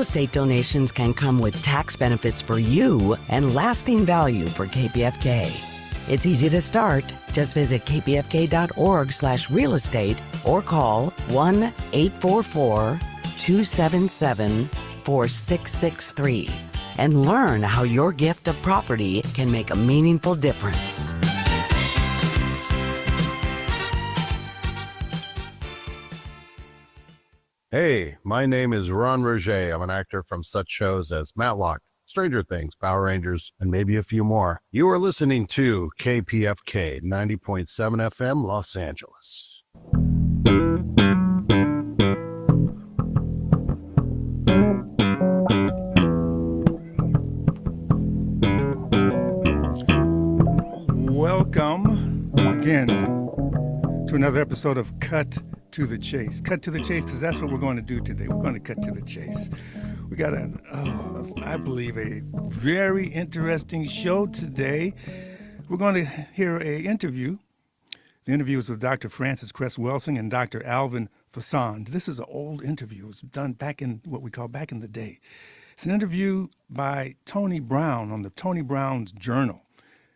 Real estate donations can come with tax benefits for you and lasting value for KPFK. It's easy to start. Just visit kpfk.org/real estate or call 1-844-277-4663 and learn how your gift of property can make a meaningful difference. Hey, my name is Ron Roget. I'm an actor from such shows as Matlock, Stranger Things, Power Rangers, and maybe a few more. You are listening to KPFK 90.7 FM, Los Angeles. Welcome again to another episode of Cut to the Chase. Cut to the chase, because that's what we're going to do today. We're going to cut to the chase. We got I believe, a very interesting show today. We're going to hear an interview. The interview is with Dr. Frances Cress Welsing and Dr. Alvin Fassand. This is an old interview. It was done back in what we call back in the day. It's an interview by Tony Brown on the Tony Brown's Journal.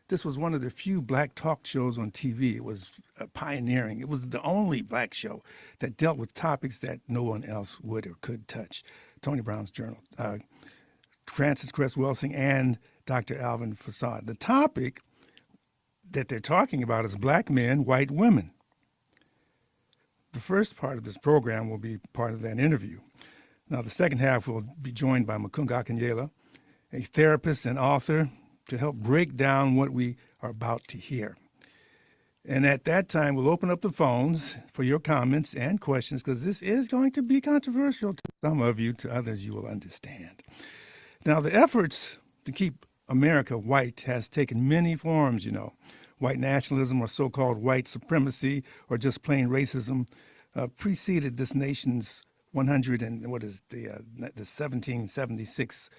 This was one of the few black talk shows on TV. It was pioneering. It was the only black show that dealt with topics that no one else would or could touch. Tony Brown's Journal. Frances Cress Welsing and Dr. Alvin Fassand. The topic that they're talking about is black men, white women. The first part of this program will be part of that interview. Now, the second half will be joined by Makunga Akanyela, a therapist and author, to help break down what we are about to hear. And at that time, we'll open up the phones for your comments and questions, because this is going to be controversial to some of you, to others you will understand. Now, the efforts to keep America white has taken many forms, you know. White nationalism or so-called white supremacy or just plain racism preceded this nation's 1776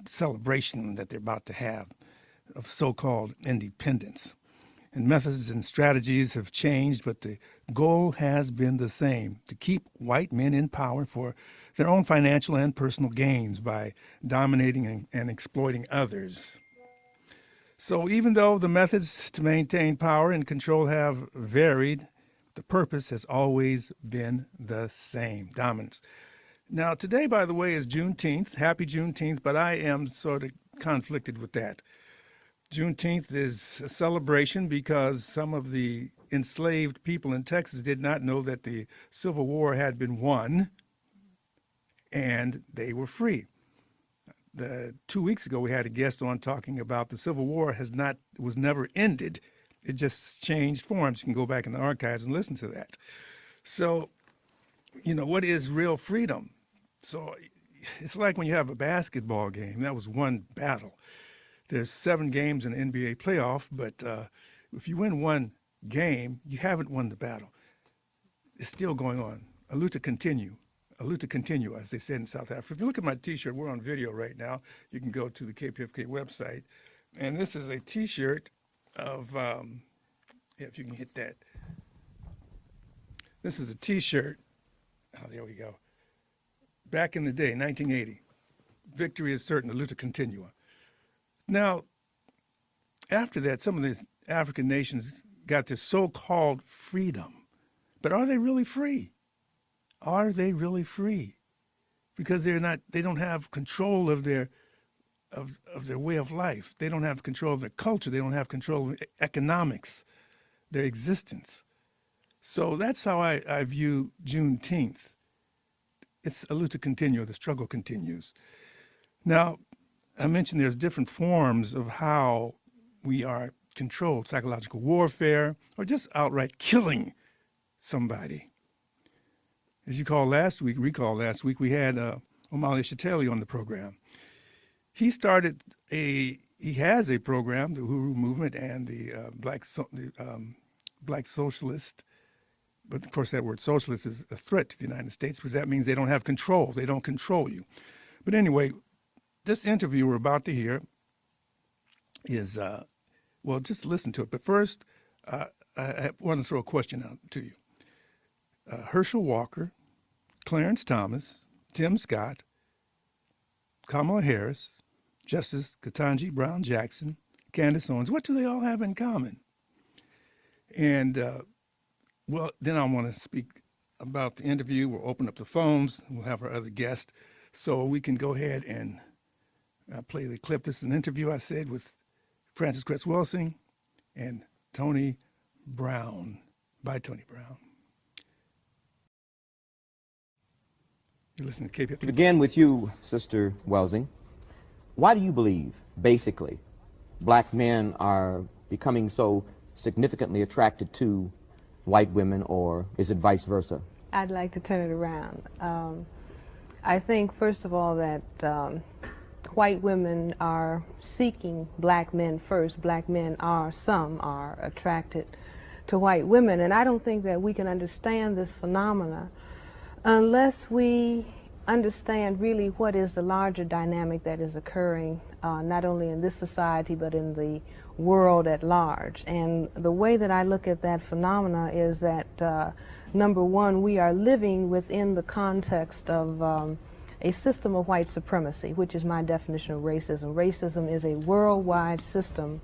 celebration that they're about to have of so-called independence. And methods and strategies have changed, but the goal has been the same: to keep white men in power for their own financial and personal gains by dominating and exploiting others. So even though the methods to maintain power and control have varied, the purpose has always been the same: dominance. Now, today, by the way, is Juneteenth. Happy Juneteenth, but I am sort of conflicted with that. Juneteenth is a celebration because some of the enslaved people in Texas did not know that the Civil War had been won and they were free. 2 weeks ago, we had a guest on talking about the Civil War was never ended. It just changed forms. You can go back in the archives and listen to that. So, you know, what is real freedom? So it's like when you have a basketball game. That was one battle. There's 7 games in the NBA playoff, but if you win one game, you haven't won the battle. It's still going on. A luta continue, as they said in South Africa. If you look at my T-shirt, we're on video right now. You can go to the KPFK website. And this is a T-shirt of, if you can hit that. This is a T-shirt. Oh, there we go. Back in the day, 1980. Victory is certain, the luta continua. Now, after that, some of these African nations got their so-called freedom. But are they really free? Are they really free? Because they don't have control of their way of life. They don't have control of their culture. They don't have control of economics, their existence. So that's how I view Juneteenth. It's a luta continua, the struggle continues. Now, I mentioned there's different forms of how we are controlled: psychological warfare, or just outright killing somebody. As you recall last week, we had Omali Yeshitele on the program. He has a program, the Uhuru movement and the Black Socialist. But of course, that word socialist is a threat to the United States, because that means they don't have control. They don't control you. But anyway, this interview we're about to hear is, just listen to it. But first, I want to throw a question out to you. Herschel Walker, Clarence Thomas, Tim Scott, Kamala Harris, Justice Ketanji Brown Jackson, Candace Owens, what do they all have in common? And well, then I want to speak about the interview. We'll open up the phones. We'll have our other guest, so we can go ahead and play the clip. This is an interview I said with Frances Cress Welsing and Tony Brown, by Tony Brown. You're listening to KPFK. To begin with you, Sister Welsing, why do you believe, basically, black men are becoming so significantly attracted to white women, or is it vice versa? I'd like to turn it around. I think, first of all, that white women are seeking black men first. Black men some are attracted to white women, and I don't think that we can understand this phenomena unless we understand really what is the larger dynamic that is occurring not only in this society but in the world at large. And the way that I look at that phenomena is that number one, we are living within the context of a system of white supremacy, which is my definition of racism. Racism is a worldwide system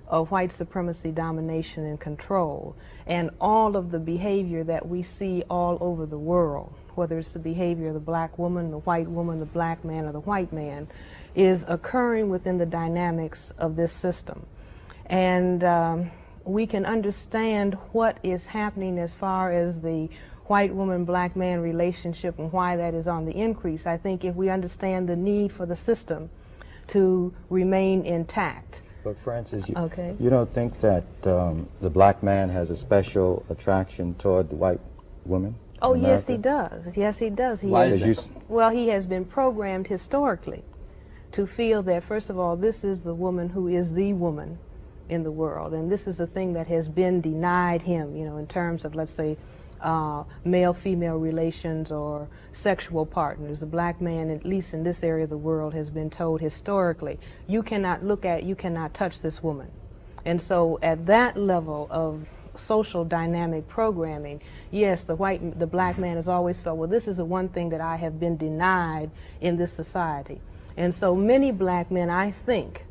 of white supremacy, domination, and control. And all of the behavior that we see all over the world, whether it's the behavior of the black woman, the white woman, the black man, or the white man, is occurring within the dynamics of this system. And we can understand what is happening as far as the white woman, black man relationship and why that is on the increase, I think, if we understand the need for the system to remain intact. But Frances, you Okay. don't think that the black man has a special attraction toward the white woman? Oh, in yes, he America? does. Yes, he does. Why is Because that? Well, he has been programmed historically to feel that, first of all, this is the woman who is the woman in the world, and this is a thing that has been denied him, in terms of, let's say, male-female relations or sexual partners. The black man, at least in this area of the world, has been told historically, you cannot touch this woman. And so at that level of social dynamic programming, yes, the black man has always felt, well, this is the one thing that I have been denied in this society. And so many black men, I think,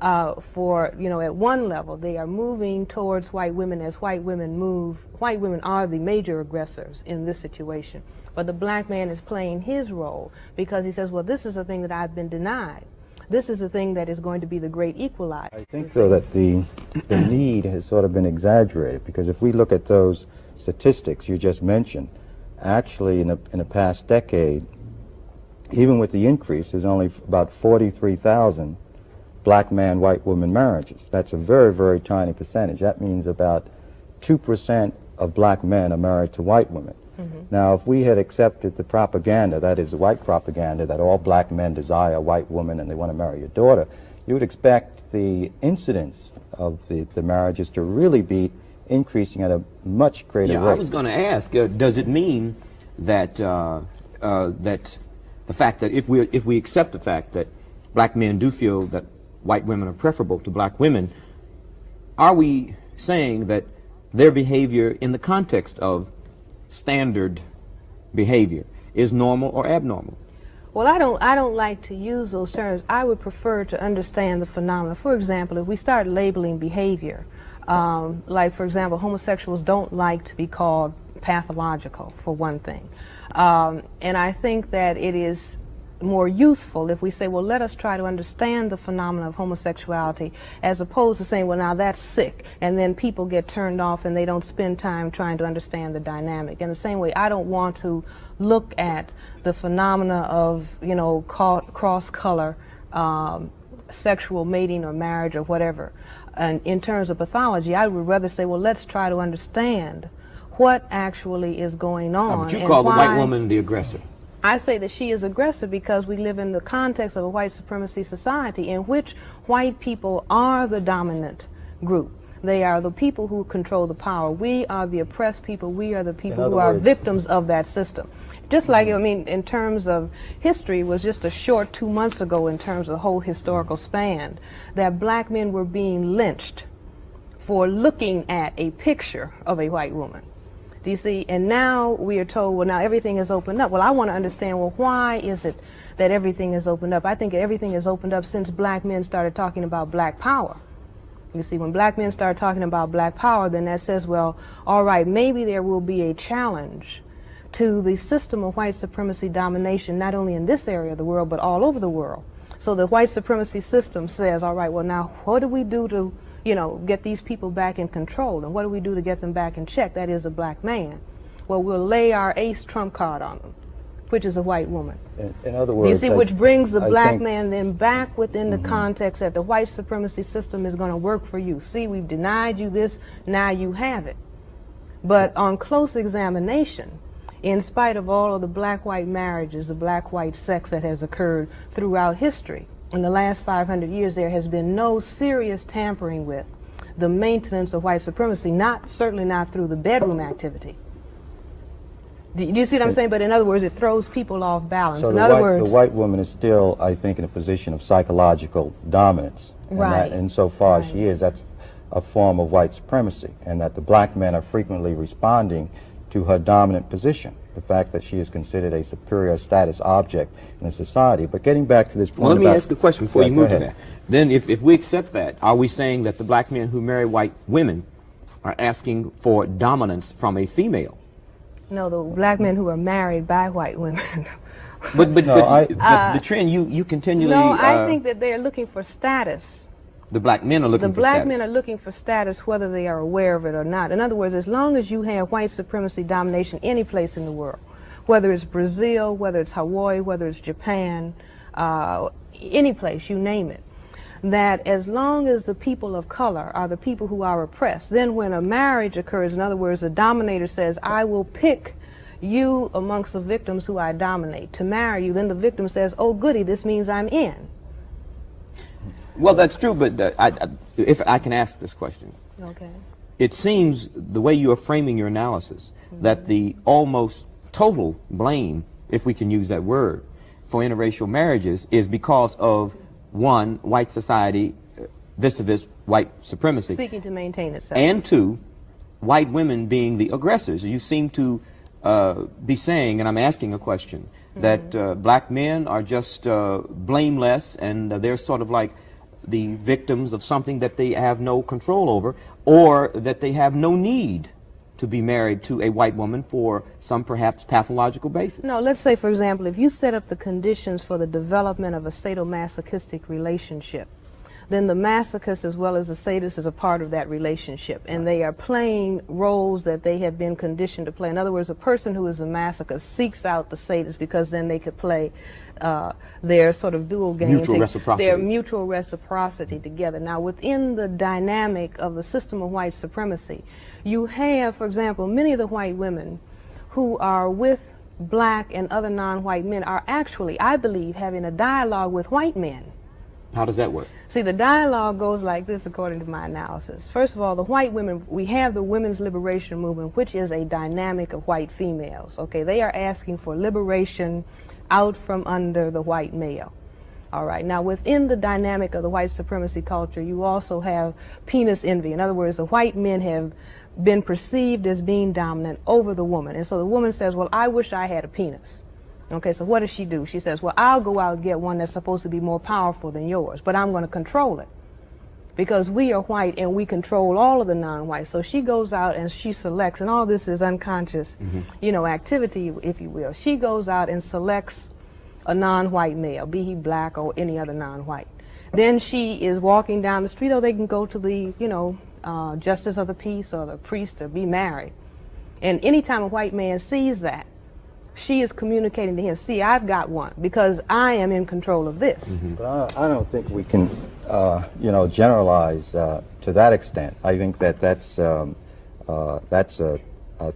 at one level, they are moving towards white women as white women move. White women are the major aggressors in this situation. But the black man is playing his role because he says, well, this is a thing that I've been denied. This is the thing that is going to be the great equalizer. I think, though, that the need has sort of been exaggerated, because if we look at those statistics you just mentioned, actually in the past decade, even with the increase, there's only about 43,000 black man, white woman marriages. That's a very, very tiny percentage. That means about 2% of black men are married to white women. Mm-hmm. Now, if we had accepted the propaganda, that is the white propaganda, that all black men desire a white woman and they want to marry your daughter, you would expect the incidence of the marriages to really be increasing at a much greater rate. I was going to ask, does it mean that that the fact that if we accept the fact that black men do feel that white women are preferable to black women, are we saying that their behavior in the context of standard behavior is normal or abnormal? Well, I don't like to use those terms. I would prefer to understand the phenomena. For example, if we start labeling behavior, like, for example, homosexuals don't like to be called pathological, for one thing. And I think that it is more useful if we say, well, let us try to understand the phenomena of homosexuality, as opposed to saying, well, now that's sick, and then people get turned off and they don't spend time trying to understand the dynamic. In the same way, I don't want to look at the phenomena of, cross-color sexual mating or marriage or whatever. And in terms of pathology, I would rather say, well, let's try to understand what actually is going on. But you call the white woman the aggressor. I say that she is aggressive because we live in the context of a white supremacy society in which white people are the dominant group. They are the people who control the power. We are the oppressed people. We are the people who are victims of that system. Just like, in terms of history, it was just a short 2 months ago in terms of the whole historical span that black men were being lynched for looking at a picture of a white woman. Do you see? And now we are told, well, now everything is opened up. Well, I want to understand, well, why is it that everything is opened up? I think everything is opened up since black men started talking about black power. You see, when black men start talking about black power, then that says, well, all right, maybe there will be a challenge to the system of white supremacy domination, not only in this area of the world, but all over the world. So the white supremacy system says, all right, well, now what do we do to, you know, get these people back in control? And what do we do to get them back in check? That is the black man. Well, we'll lay our ace trump card on them, which is a white woman. In other words, you see, which brings the I black think man then back within the context that the white supremacy system is going to work for you. See, we've denied you this, now you have it. But on close examination, in spite of all of the black-white marriages, the black-white sex that has occurred throughout history, in the last 500 years, there has been no serious tampering with the maintenance of white supremacy, certainly not through the bedroom activity. Do you see what I'm saying? But in other words, it throws people off balance. So in other words, the white woman is still, I think, in a position of psychological dominance. Right. And insofar as she is, that's a form of white supremacy, and that the black men are frequently responding to her dominant position, the fact that she is considered a superior status object in a society. But getting back to this point, well, let me ask a question before you move to ahead. that. Then if we accept that, are we saying that the black men who marry white women are asking for dominance from a female? no, the black men who are married by white women. But No, the trend you continually... No, I think that they're looking for status. the black men are looking The for black status. men are looking for status whether they are aware of it or not. In other words, as long as you have white supremacy domination any place in the world, whether it's Brazil, whether it's Hawaii, whether it's Japan, any place, you name it, that as long as the people of color are the people who are oppressed, then when a marriage occurs, in other words, the dominator says, I will pick you amongst the victims who I dominate to marry you, then the victim says, oh goody, this means I'm in. Well, that's true, but if I can ask this question. Okay. It seems, the way you are framing your analysis, that the almost total blame, if we can use that word, for interracial marriages is because of, one, white society vis-a-vis white supremacy, Seeking to maintain itself. and two, white women being the aggressors. You seem to be saying, and I'm asking a question, that black men are just blameless and they're sort of like the victims of something that they have no control over, or that they have no need to be married to a white woman for some perhaps pathological basis. No, let's say, for example, if you set up the conditions for the development of a sadomasochistic relationship, then the masochist as well as the sadist is a part of that relationship, and they are playing roles that they have been conditioned to play. In other words, a person who is a masochist seeks out the sadist because then they could play their sort of dual game, Mutual reciprocity. their mutual reciprocity together. Now, within the dynamic of the system of white supremacy, you have, for example, many of the white women who are with black and other non-white men are actually, I believe, having a dialogue with white men. How does that work? See, the dialogue goes like this according to my analysis. First of all, the white women, we have the women's liberation movement, which is a dynamic of white females. Okay, they are asking for liberation out from under the white male. All right, now within the dynamic of the white supremacy culture, you also have penis envy. In other words, the white men have been perceived as being dominant over the woman. And so the woman says, well, I wish I had a penis. Okay, so what does she do? She says, well, I'll go out and get one that's supposed to be more powerful than yours, but I'm going to control it because we are white and we control all of the non-whites. So she goes out and she selects, and all this is unconscious, you know, activity, if you will. She goes out and selects a non-white male, be he black or any other non-white. Then she is walking down the street, or they can go to the, you know, justice of the peace or the priest to be married. And anytime a white man sees that, she is communicating to him, see, I've got one because I am in control of this. But I don't think we can, you know, generalize to that extent. I think that that's a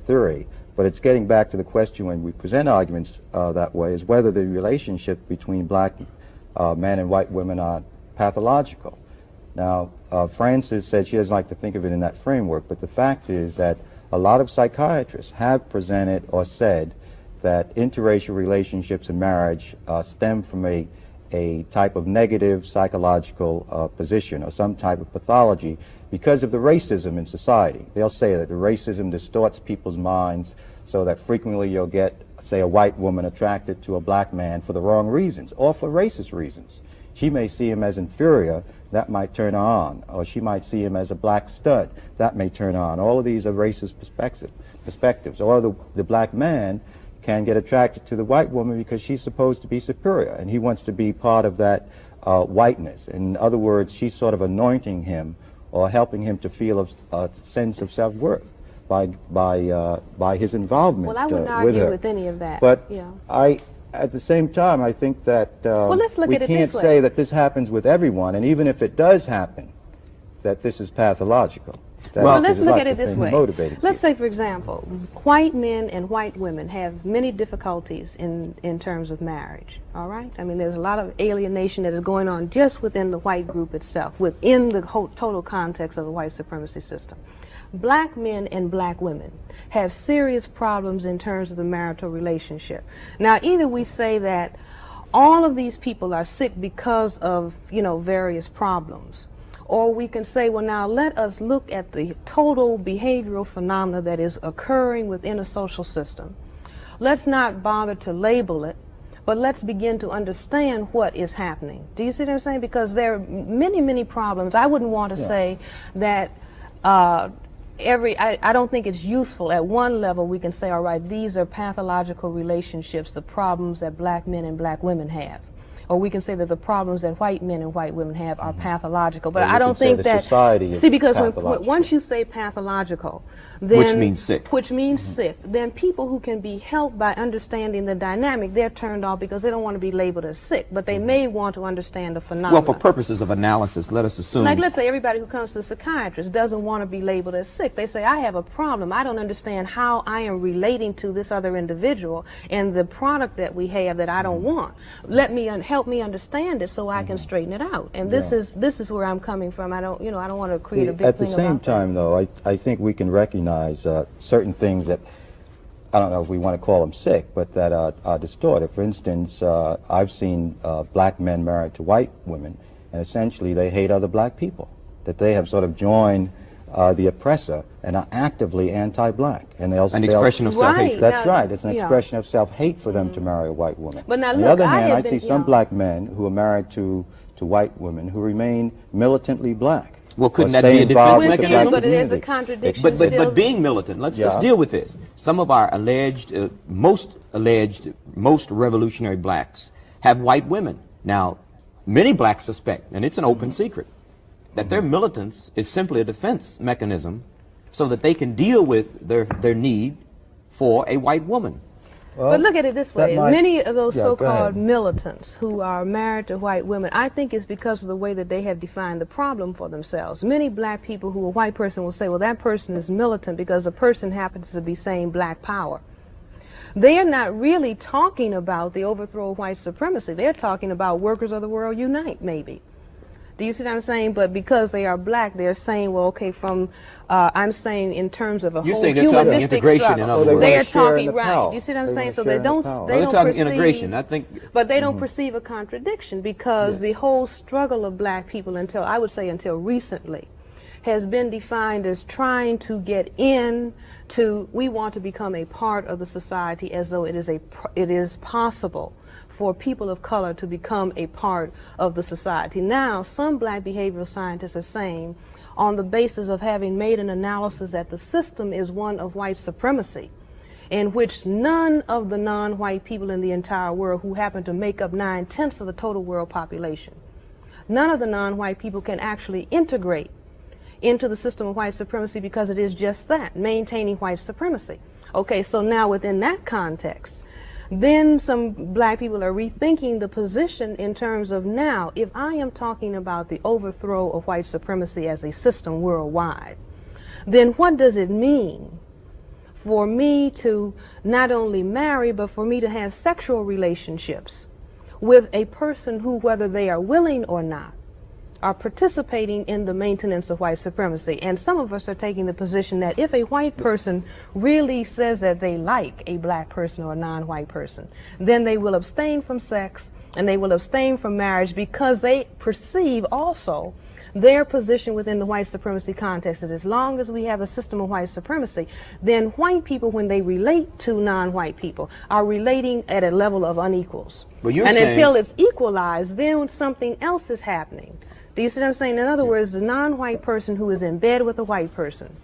theory. But it's getting back to the question when we present arguments that way is whether the relationship between black men and white women are pathological. Now, Frances said she doesn't like to think of it in that framework, but the fact is that a lot of psychiatrists have presented or said that interracial relationships and marriage stem from a a type of negative psychological position or some type of pathology because of the racism in society. They'll say that the racism distorts people's minds so that frequently you'll get, say, a white woman attracted to a black man for the wrong reasons or for racist reasons. She may see him as inferior, that might turn her on, or she might see him as a black stud, that may turn her on. All of these are racist perspectives. Or the black man can get attracted to the white woman because she's supposed to be superior, and he wants to be part of that whiteness. In other words, she's sort of anointing him or helping him to feel a sense of self-worth by his involvement Well, I wouldn't with argue her. with any of that. But yeah. at the same time, I think that let's look we at it can't this way. say that this happens with everyone, and even if it does happen, that this is pathological. That Well, there's let's look lots at it of this things way. motivating Let's people. say, for example, white men and white women have many difficulties in terms of marriage, all right? I mean, there's a lot of alienation that is going on just within the white group itself, within the whole total context of the white supremacy system. Black men and black women have serious problems in terms of the marital relationship. Now, either we say that all of these people are sick because of, various problems, or we can say, well, now let us look at the total behavioral phenomena that is occurring within a social system. Let's not bother to label it, but let's begin to understand what is happening. Do you see what I'm saying? Because there are many, many problems. I wouldn't want to say that I don't think it's useful. At one level, we can say, all right, these are pathological relationships, the problems that black men and black women have. Or we can say that the problems that white men and white women have are pathological. But Or you I don't can say think the that, society is see, because pathological. once you say pathological, then, Which means sick. which means sick, then people who can be helped by understanding the dynamic, they're turned off because they don't want to be labeled as sick, but they may want to understand the phenomenon. Well, for purposes of analysis, let us assume. Like, let's say everybody who comes to a psychiatrist doesn't want to be labeled as sick. They say, I have a problem. I don't understand how I am relating to this other individual and the product that we have that I don't want. Let me help me understand it so I can straighten it out. And this is where I'm coming from. I don't want to create a big At the thing same about time, though, I think we can recognize certain things that, I don't know if we want to call them sick, but that are distorted. For instance, I've seen black men married to white women, and essentially they hate other black people, that they have sort of joined the oppressor and are actively anti-black. And An expression of self-hatred. Right. That's Now, right. It's an yeah. expression of self-hate for them to marry a white woman. But now On the look, other I hand, have I been- see some yeah. black men who are married to white women who remain militantly black. Well, couldn't or that be stay a defense involved with the mechanism? black But there's a community. contradiction. But still. being militant, let's Yeah. deal with this. Some of our most revolutionary blacks have white women. Now, many blacks suspect, and it's an open secret, that their militance is simply a defense mechanism so that they can deal with their need for a white woman. But look at it this way. that might- Many of those Yeah, go so-called ahead. militants who are married to white women, I think it's because of the way that they have defined the problem for themselves. Many black people who a white person will say, well, that person is militant because the person happens to be saying black power. They are not really talking about the overthrow of white supremacy. They're talking about workers of the world unite, maybe. Do you see what I'm saying? But because they are black, they're saying, well, okay, I'm saying in terms of a You're whole saying they're talking humanistic integration, in struggle. other Well, they words. They wanna are share in talking, the right. power. Do you see what I'm They saying? wanna So share they in the don't, power. they They're don't talking perceive, integration. I think but they don't perceive a contradiction because the whole struggle of black people until recently has been defined as trying to get in to, we want to become a part of the society as though it is possible for people of color to become a part of the society. Now, some black behavioral scientists are saying, on the basis of having made an analysis that the system is one of white supremacy, in which none of the non-white people in the entire world, who happen to make up 9/10 of the total world population, none of the non-white people can actually integrate into the system of white supremacy because it is just that, maintaining white supremacy. Okay, so now within that context, then some black people are rethinking the position in terms of, now, if I am talking about the overthrow of white supremacy as a system worldwide, then what does it mean for me to not only marry, but for me to have sexual relationships with a person who, whether they are willing or not, are participating in the maintenance of white supremacy? And some of us are taking the position that if a white person really says that they like a black person or a non-white person, then they will abstain from sex and they will abstain from marriage because they perceive also their position within the white supremacy context is as long as we have a system of white supremacy, then white people, when they relate to non-white people, are relating at a level of unequals. But you're and saying, until it's equalized, then something else is happening. Do you see what I'm saying? In other words, the non-white person who is in bed with a white person,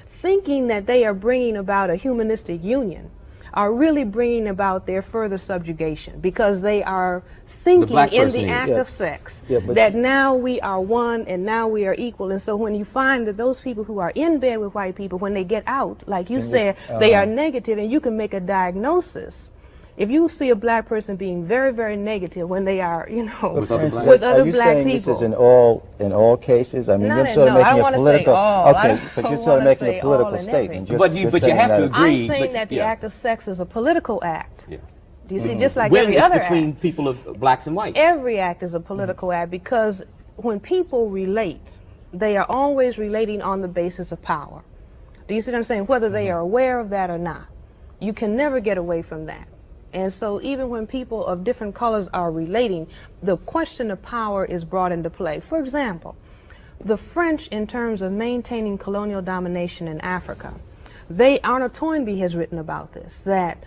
thinking that they are bringing about a humanistic union, are really bringing about their further subjugation, because they are thinking in the act of sex that now we are one and now we are equal. And so when you find that those people who are in bed with white people, when they get out, like you said, they are negative, and you can make a diagnosis. If you see a black person being very, very negative when they are, you know, with other black people. Are you saying this is in all cases? I mean, you're sort of making a political. Okay, but you're sort of making a political statement. But you have to agree. I'm saying that the act of sex is a political act. Yeah. Do you see? Just like when every it's other between act. people of blacks and whites. Every act is a political act, because when people relate, they are always relating on the basis of power. Do you see what I'm saying? Whether they are aware of that or not, you can never get away from that. And so even when people of different colors are relating, the question of power is brought into play. For example, the French, in terms of maintaining colonial domination in Africa, Arnold Toynbee has written about this, that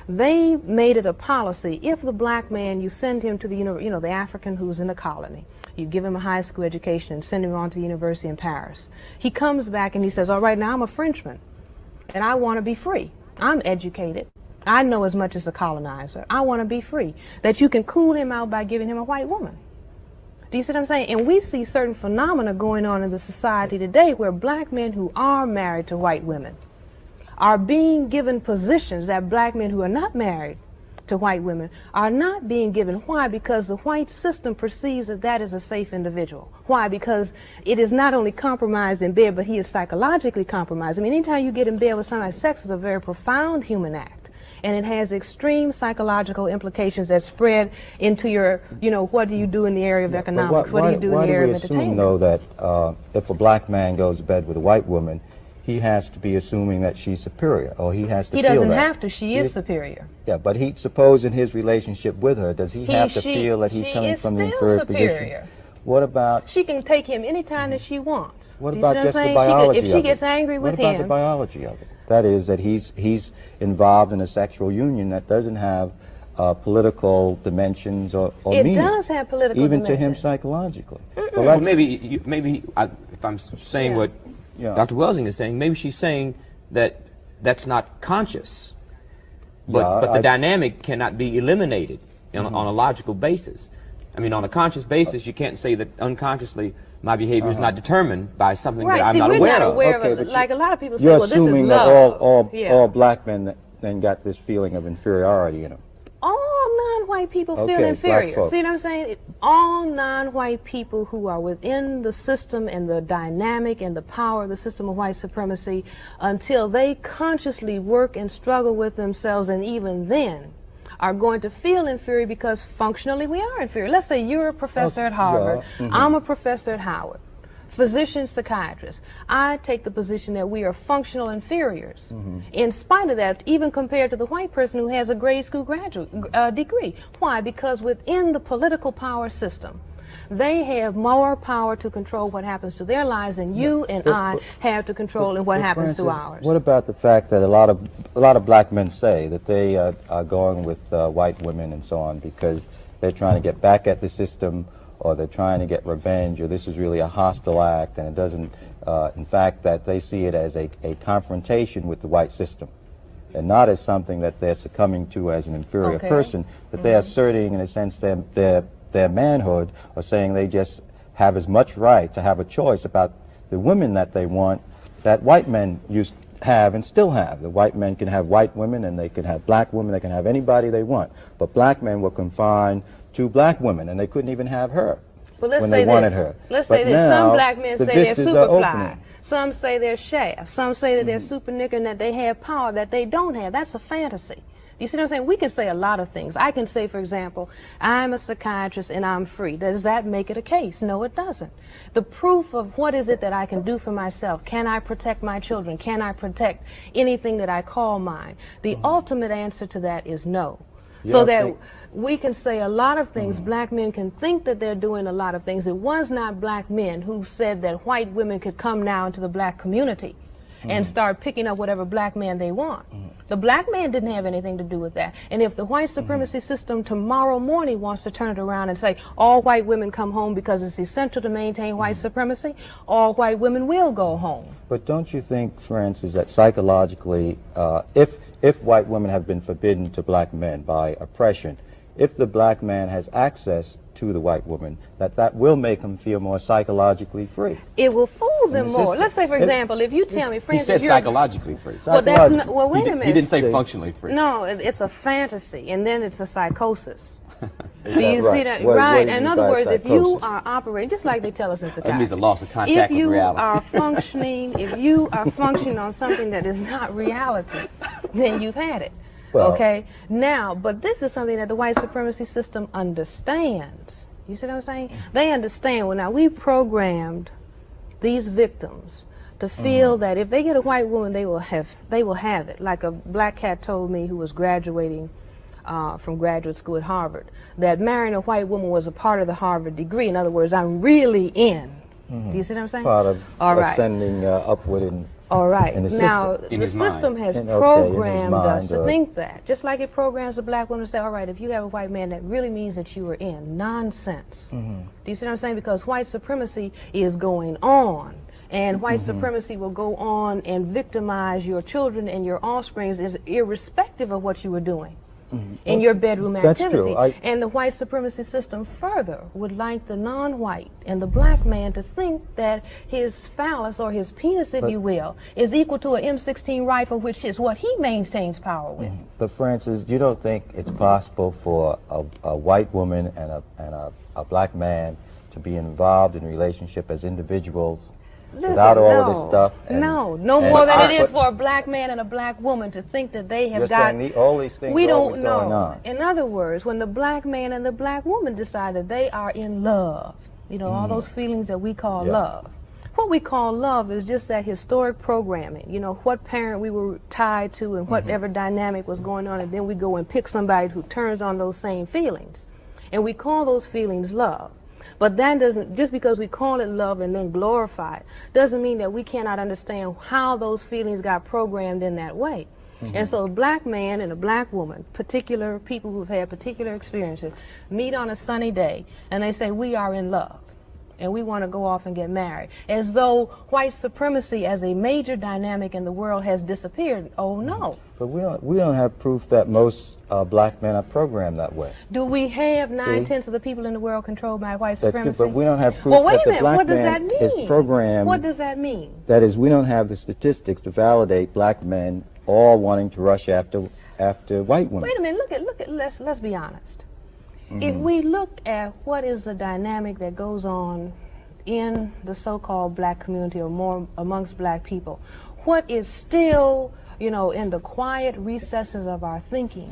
they made it a policy, if the black man, you send him to the, the African who's in a colony, you give him a high school education and send him on to the university in Paris. He comes back and he says, all right, now I'm a Frenchman and I want to be free. I'm educated. I know as much as a colonizer. I want to be free. That you can cool him out by giving him a white woman. Do you see what I'm saying? And we see certain phenomena going on in the society today where black men who are married to white women are being given positions that black men who are not married to white women are not being given. Why? Because the white system perceives that that is a safe individual. Why? Because it is not only compromised in bed, but he is psychologically compromised. I mean, anytime you get in bed with somebody, sex is a very profound human act. And it has extreme psychological implications that spread into your, what do you do in the area of economics? What do you do in the area of entertainment? Why do we assume, though, that if a black man goes to bed with a white woman, he has to be assuming that she's superior, or he has to feel that? He doesn't have to. She is superior. Yeah, but suppose in his relationship with her, does he have to feel that he's coming from the inferior position? What about... She can take him anytime that she wants. What about just the biology of it? If she gets angry with him... What about the biology of it? That is, that he's involved in a sexual union that doesn't have political dimensions or meaning. It does have political even dimensions. to him psychologically. Well, maybe if I'm saying what Dr. Welsing is saying, maybe she's saying that that's not conscious, but the dynamic cannot be eliminated on a logical basis. I mean, on a conscious basis, you can't say that unconsciously my behavior is not determined by something that I'm not aware of. Like a lot of people say, well, this is love. You're assuming that all black men then got this feeling of inferiority in them. All non-white people feel inferior. See what I'm saying? All non-white people who are within the system and the dynamic and the power of the system of white supremacy, until they consciously work and struggle with themselves, and even then, are going to feel inferior, because functionally we are inferior. Let's say you're a professor at Harvard, I'm a professor at Howard, physician, psychiatrist. I take the position that we are functional inferiors. In spite of that, even compared to the white person who has a grade school graduate degree. Why? Because within the political power system, they have more power to control what happens to their lives than you and I have to control in what happens to ours. What about the fact that a lot of black men say that they are going with white women and so on because they're trying to get back at the system, or they're trying to get revenge, or this is really a hostile act, and it doesn't, in fact, that they see it as a confrontation with the white system, and not as something that they're succumbing to as an inferior person, that they're asserting, in a sense, their manhood, or saying they just have as much right to have a choice about the women that they want that white men used to have and still have. The white men can have white women, and they can have black women, they can have anybody they want. But black men were confined to black women, and they couldn't even have her when they wanted her. Let's say this. Some black men say they're superfly. Some say they're shaft. Some say that they're super nigger and that they have power that they don't have. That's a fantasy. You see what I'm saying? We can say a lot of things. I can say, for example, I'm a psychiatrist and I'm free. Does that make it a case? No, it doesn't. The proof of what is it that I can do for myself? Can I protect my children? Can I protect anything that I call mine? The ultimate answer to that is no. So that we can say a lot of things. Black men can think that they're doing a lot of things. It was not black men who said that white women could come now into the black community and start picking up whatever black man they want. The black man didn't have anything to do with that. And if the white supremacy system tomorrow morning wants to turn it around and say all white women come home because it's essential to maintain white supremacy, all white women will go home. But don't you think, Francis, that psychologically, if white women have been forbidden to black men by oppression, if the black man has access to the white woman, that will make him feel more psychologically free? It will fool them more. Let's say, for example, if you tell me, Francis, he said psychologically free. Well, that's not, well, wait a minute. He didn't say functionally free. No, it's a fantasy, and then it's a psychosis. Is Do you right? see that? What Right. do you In mean other by words, if you psychosis? are operating, just like they tell us in psychiatry, That means a loss of contact if you with reality. are functioning, if you are functioning on something that is not reality, then you've had it. Well, okay? Now, but this is something that the white supremacy system understands. You see what I'm saying? They understand. Well, now we programmed these victims to feel that if they get a white woman, they will have it. Like a black cat told me who was graduating from graduate school at Harvard, that marrying a white woman was a part of the Harvard degree. In other words, I'm really in. Do you see what I'm saying? Part of All right. ascending upward in. All right. In the Now, system. In the his mind. system has In his programmed mind, us to or- think that. Just like it programs a black woman to say, all right, if you have a white man, that really means that you are in. Nonsense. Do you see what I'm saying? Because white supremacy is going on. And white supremacy will go on and victimize your children and your offspring is irrespective of what you were doing in your bedroom That's activity. true. And the white supremacy system further would like the non-white and the black man to think that his phallus or his penis, if you will, is equal to an M16 rifle, which is what he maintains power with. But Francis, you don't think it's possible for a white woman and a black man to be involved in a relationship as individuals without all of this stuff? No more than it is for a black man and a black woman to think that they have You're got. saying all these things We are always don't know. going on. In other words, when the black man and the black woman decide that they are in love, you know, all those feelings that we call love. What we call love is just that historic programming, you know, what parent we were tied to and whatever dynamic was going on, and then we go and pick somebody who turns on those same feelings. And we call those feelings love. But that doesn't, just because we call it love and then glorify it, doesn't mean that we cannot understand how those feelings got programmed in that way. And so a black man and a black woman, particular people who've had particular experiences, meet on a sunny day and they say, we are in love and we want to go off and get married. As though white supremacy as a major dynamic in the world has disappeared. Oh no. But we don't have proof that most black men are programmed that way. Do we have 9/10 of the people in the world controlled by white That's supremacy? true, but we don't have proof Well, wait that a the minute. black What does that man mean? is programmed. What does that mean? That is, we don't have the statistics to validate black men all wanting to rush after white women. Wait a minute. Look at. Let's be honest. If we look at what is the dynamic that goes on in the so-called black community or more amongst black people, what is still, you know, in the quiet recesses of our thinking,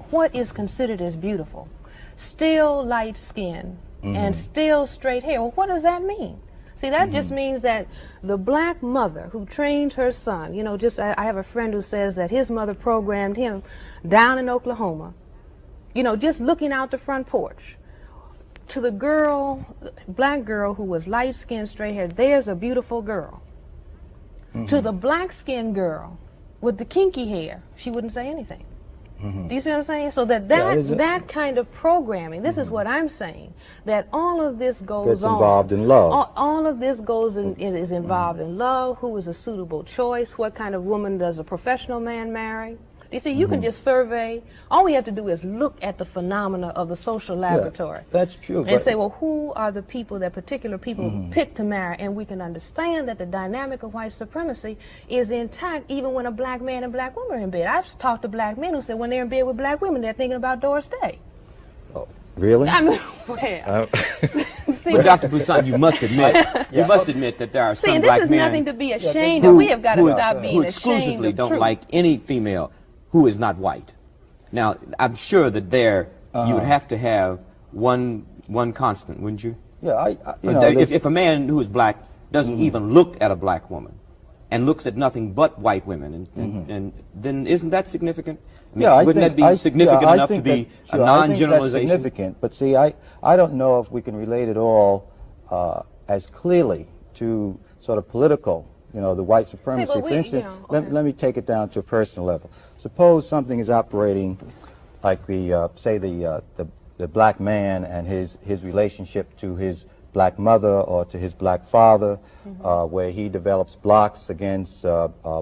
what is considered as beautiful? Still light skin and still straight hair. Well, what does that mean? See, that just means that the black mother who trained her son, you know, I have a friend who says that his mother programmed him down in Oklahoma, you know, just looking out the front porch. To the girl, black girl who was light-skinned, straight-haired, there's a beautiful girl. To the black-skinned girl with the kinky hair, she wouldn't say anything. Do you see what I'm saying? So that kind of programming, this is what I'm saying, that all of this goes Gets on. involved in love. All of this is involved in love, who is a suitable choice, what kind of woman does a professional man marry. You see, you can just survey. All we have to do is look at the phenomena of the social laboratory. Yeah, that's true. And say, well, who are the people that particular people pick to marry? And we can understand that the dynamic of white supremacy is intact even when a black man and black woman are in bed. I've talked to black men who say when they're in bed with black women, they're thinking about Doris Day. Oh, really? I mean, well, see, But Dr. Busan, you must admit, that there are some this black is men nothing to be ashamed of. We have got to stop being who ashamed exclusively of don't truth. like any female who is not white. Now, I'm sure that you would have to have one constant, wouldn't you? Yeah, If a man who is black doesn't even look at a black woman and looks at nothing but white women, and then isn't that significant? I mean, Yeah, I wouldn't think, that be significant I enough to think be that, a sure, I think that's non-generalization? significant, but see, I don't know if we can relate it all as clearly to sort of political, the white supremacy. but For instance, okay. let me take it down to a personal level. Suppose something is operating like say the black man and his relationship to his black mother or to his black father, where he develops blocks against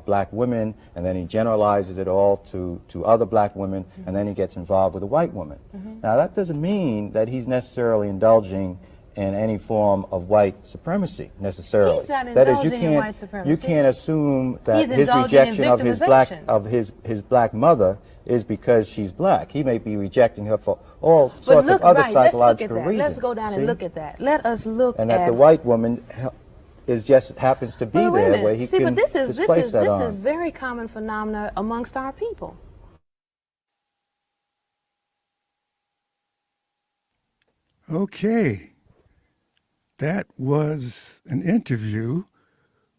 black women, and then he generalizes it all to other black women, and then he gets involved with a white woman. Now, that doesn't mean that he's necessarily indulging in any form of white supremacy necessarily. He's not That is, indulging in white supremacy. you can't assume that He's his indulging in rejection of his black mother is because she's black. He may be rejecting her for all sorts of other psychological reasons. Let's go down and look at that. Let us look and at that the white woman is just happens to be there where he See, can but this is on. very common phenomena amongst our people. Okay. That was an interview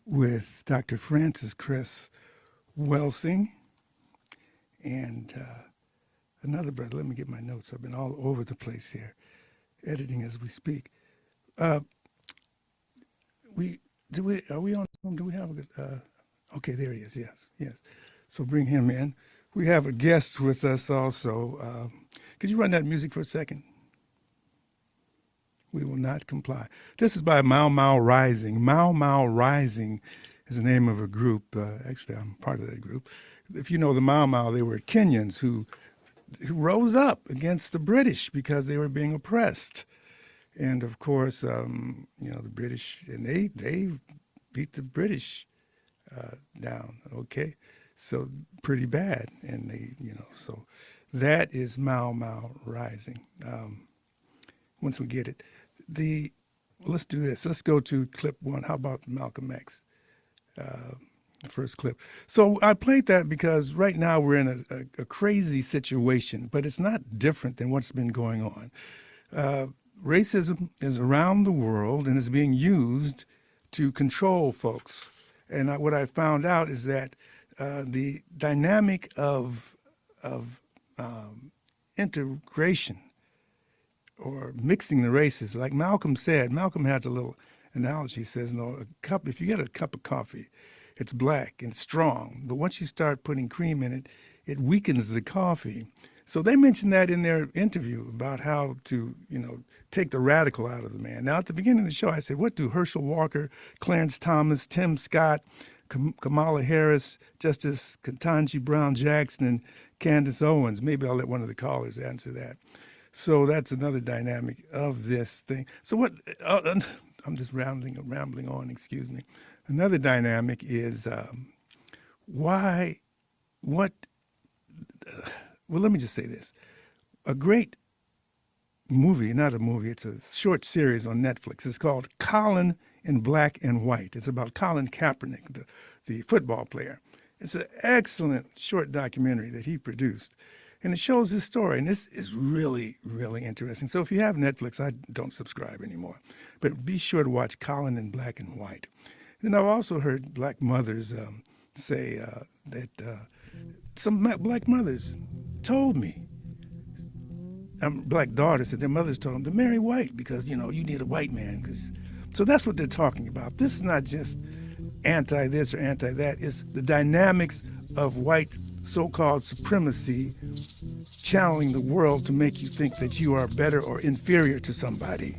with Dr. Francis Chris Welsing and another brother. Let me get my notes. I've been all over the place here, editing as we speak. Are we on Zoom? Do we have a good? Okay, there he is. Yes. So bring him in. We have a guest with us also. Could you run that music for a second? We will not comply. This is by Mau Mau Rising. Mau Mau Rising is the name of a group. Actually, I'm part of that group. If you know the Mau Mau, they were Kenyans who rose up against the British because they were being oppressed. And of course, the British, and they beat the British down, okay? So pretty bad. And so that is Mau Mau Rising. Once we get it. Let's do this. Let's go to clip one. How about Malcolm X? The first clip. So I played that because right now we're in a crazy situation, but it's not different than what's been going on. Racism is around the world and is being used to control folks. And what I found out is that the dynamic of integration or mixing the races, like Malcolm said, Malcolm has a little analogy. He says, if you get a cup of coffee, it's black and strong, but once you start putting cream in it, it weakens the coffee. So they mentioned that in their interview about how to, take the radical out of the man. Now, at the beginning of the show, I said, what do Herschel Walker, Clarence Thomas, Tim Scott, Kamala Harris, Justice Ketanji Brown Jackson, and Candace Owens? Maybe I'll let one of the callers answer that. So that's another dynamic of this thing. So what, I'm just rambling on, excuse me. Another dynamic is well, let me just say this. A great movie, not a movie, it's a short series on Netflix. It's called Colin in Black and White. It's about Colin Kaepernick, the football player. It's an excellent short documentary that he produced. And it shows his story, and this is really, really interesting. So if you have Netflix, I don't subscribe anymore. But be sure to watch Colin in Black and White. And I've also heard black mothers say that some black mothers told me, black daughters said their mothers told them to marry white because, you need a white man. So that's what they're talking about. This is not just anti-this or anti-that. It's the dynamics of white so-called supremacy channeling the world to make you think that you are better or inferior to somebody.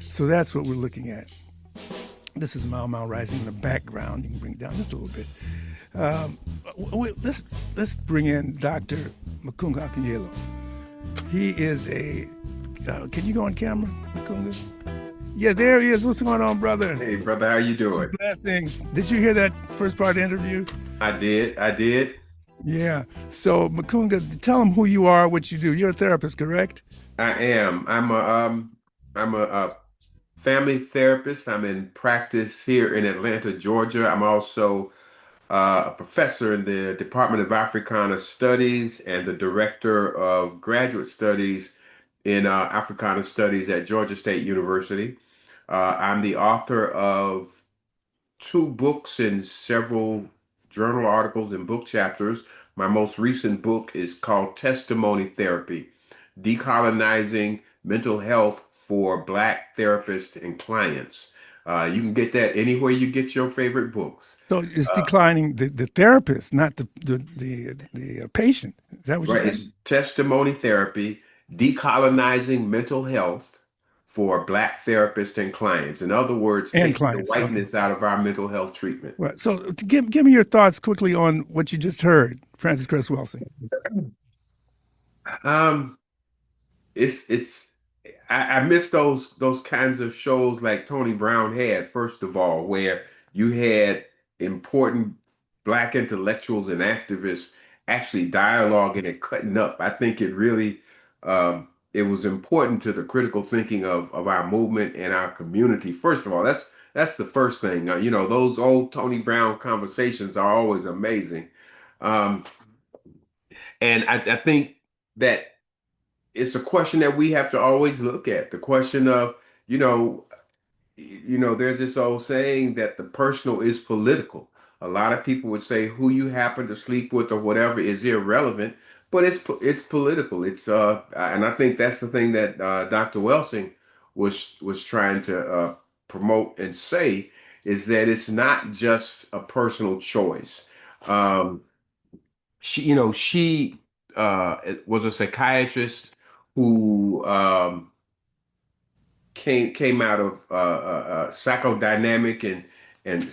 So that's what we're looking at. This is Mau Mau Rising in the background. You can bring it down just a little bit. Let's bring in Dr. Makunga Akinyelo. He is can you go on camera, Makunga? Yeah, there he is. What's going on, brother? Hey, brother, how you doing? Blessings. Did you hear that first part of the interview? I did. Yeah. So, Makunga, tell them who you are, what you do. You're a therapist, correct? I am. I'm a family therapist. I'm in practice here in Atlanta, Georgia. I'm also a professor in the Department of Africana Studies and the director of graduate studies in Africana Studies at Georgia State University. I'm the author of two books and several journal articles and book chapters. My most recent book is called Testimony Therapy: Decolonizing Mental Health for Black Therapists and Clients. You can get that anywhere you get your favorite books. So it's declining the therapist, not the patient. Is that what you're Right? saying? It's Testimony Therapy: Decolonizing Mental Health for Black Therapists and Clients. In other words, And taking the clients. Okay. whiteness out of our mental health treatment. Right. So give me your thoughts quickly on what you just heard, Francis Cress Welsing. Um, it's I miss those kinds of shows like Tony Brown had, first of all, where you had important black intellectuals and activists actually dialoguing and cutting up. I think it really it was important to the critical thinking of our movement and our community. First of all, that's the first thing. Those old Tony Brown conversations are always amazing. Um, and I think that it's a question that we have to always look at. The question of, you know, there's this old saying that the personal is political. A lot of people would say who you happen to sleep with or whatever is irrelevant, but it's political. And I think that's the thing that Dr. Welsing was trying to promote and say, is that it's not just a personal choice. Um, she was a psychiatrist who came out of psychodynamic and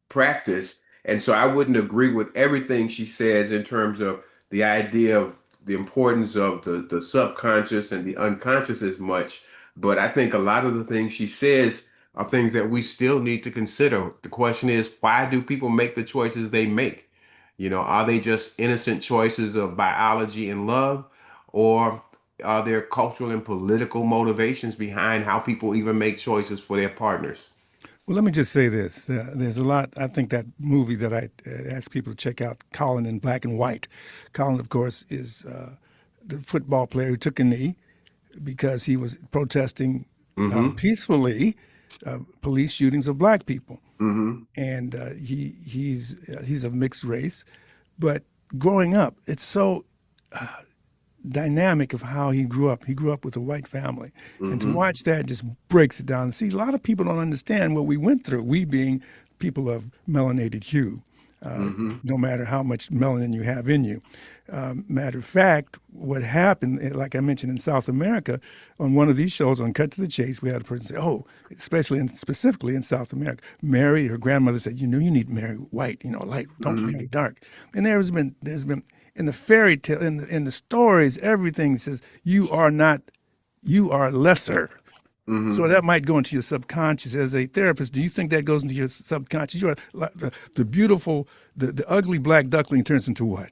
practice. And so I wouldn't agree with everything she says in terms of the idea of the importance of the subconscious and the unconscious as much. But I think a lot of the things she says are things that we still need to consider. The question is, why do people make the choices they make? Are they just innocent choices of biology and love, or are there cultural and political motivations behind how people even make choices for their partners? Well, let me just say this. There's a lot. I think that movie that I ask people to check out, Colin in Black and White. Colin, of course, is the football player who took a knee because he was protesting Mm-hmm. peacefully police shootings of black people. Mm-hmm. And he's of mixed race. But growing up, it's so dynamic of how he grew up. He grew up with a white family. And to Mm-hmm. watch that just breaks it down. See, a lot of people don't understand what we went through, we being people of melanated hue, Mm-hmm. no matter how much melanin you have in you. Matter of fact, what happened, like I mentioned in South America, on one of these shows on Cut to the Chase, we had a person say, "Oh, especially and specifically in South America, marry." Her grandmother said, "You need to marry white, light. Don't Mm-hmm. marry dark." And there's been in the fairy tale, in the stories, everything says you are not, you are lesser. So Mm-hmm. that might go into your subconscious. As a therapist, do you think that goes into your subconscious? You are the beautiful, the ugly black duckling turns into what?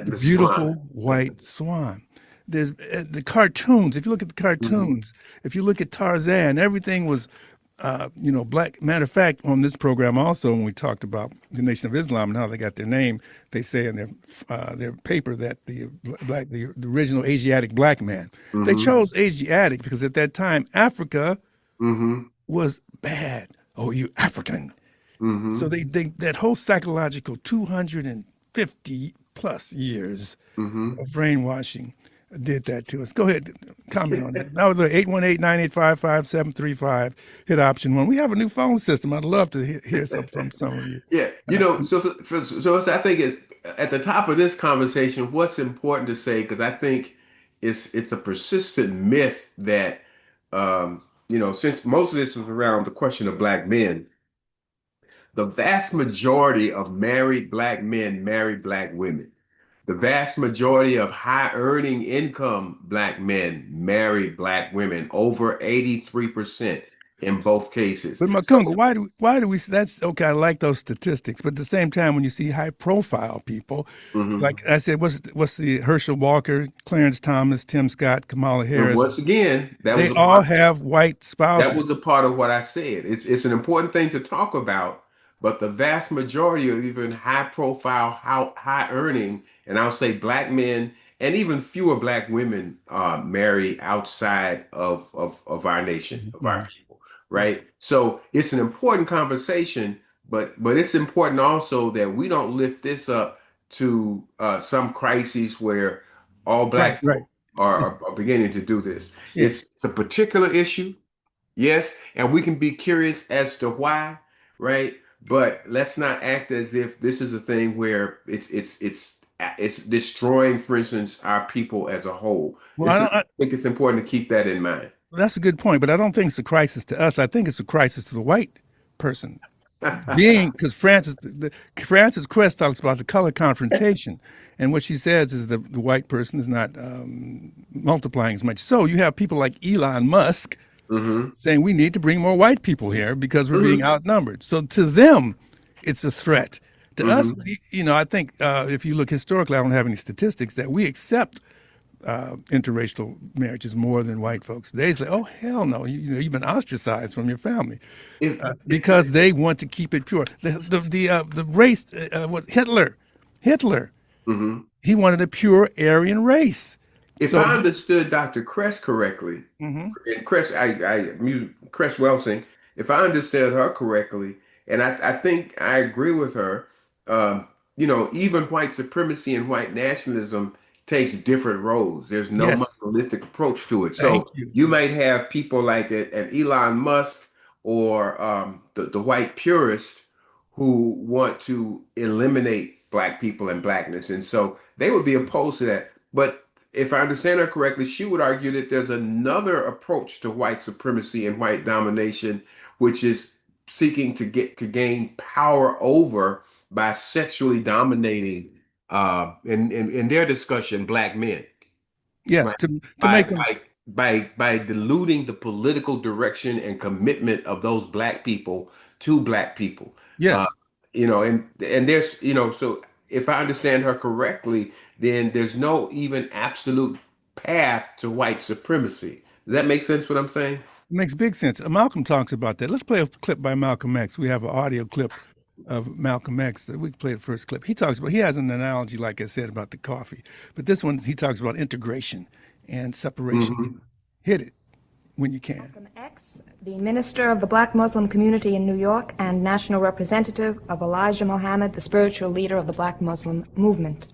The The swan. beautiful white swan. There's the cartoons. If you look at the Mm-hmm. cartoons, if you look at Tarzan, everything was, black. Matter of fact, on this program also, when we talked about the Nation of Islam and how they got their name, they say in their paper that the original Asiatic black man. They Mm-hmm. chose Asiatic because at that time Africa Mm-hmm. was bad. Oh, you African. So Mm-hmm. they that whole psychological 250 plus years Mm-hmm. of brainwashing did that to us. Go ahead, comment on that. Now, the 818-985-5735, hit option one. We have a new phone system. I'd love to hear some from some of you. Yeah, so I think at the top of this conversation, what's important to say, because I think it's a persistent myth that since most of this was around the question of black men, the vast majority of married black men marry black women. The vast majority of high earning income black men marry black women, over 83% in both cases. But Makunga, why do we? That's okay. I like those statistics, but at the same time, when you see high profile people, Mhm. like I said, what's the Herschel Walker, Clarence Thomas, Tim Scott, Kamala And Harris? once again, They all have white that spouses. was a part of what I said. It's an important thing to talk about, but the vast majority of even high profile, high earning, and I'll say black men and even fewer black women marry outside of our nation, of our people, right? So it's an important conversation, but it's important also that we don't lift this up to some crises where all Right, black right. folk are beginning to do this. Yeah. It's a particular issue. Yes, and we can be curious as to why, right? But let's not act as if this is a thing where it's destroying, for instance, our people as a whole. Well, I I don't. think it's important to keep that in mind. That's a good point, but I don't think it's a crisis to us. I think it's a crisis to the white person. Being because Frances Cress talks about the color confrontation, and what she says is the white person is not multiplying as much. So you have people like Elon Musk Hmm. saying we need to bring more white people here because we're being Hmm. outnumbered. So to them, it's a threat. To us, Hmm. I think if you look historically, I don't have any statistics that we accept interracial marriages more than white folks. They say, "Oh hell no! You've been ostracized from your family," If because they want to keep it pure. The race was Hitler. mhm. He wanted a pure Aryan race. If So I understood Dr. Kress correctly, mhm. and Kress, Kress Welsing, if I understood her correctly, and I think I agree with her, even white supremacy and white nationalism takes different roles. There's no Yes, monolithic approach to it. thank So you. you might have people like an Elon Musk or the white purist who want to eliminate black people and blackness. And so they would be opposed to that. But if I understand her correctly, she would argue that there's another approach to white supremacy and white domination, which is seeking to gain power over by sexually dominating, in their discussion, black men, Yes, right? to By make them. by diluting the political direction and commitment of those black people to black people. Uh, Yes, and there's, so if I understand her correctly, then there's no even absolute path to white supremacy. Does that make sense what I'm saying? it makes big sense. Malcolm talks about that. Let's play a clip by Malcolm X. We have an audio clip of Malcolm X. We can play the first clip. He has an analogy, like I said, about the coffee, but this one he talks about integration and separation. Hmm. Hit it when you can. Malcolm X, the minister of the black Muslim community in New York and national representative of Elijah Muhammad, the spiritual leader of the black Muslim movement.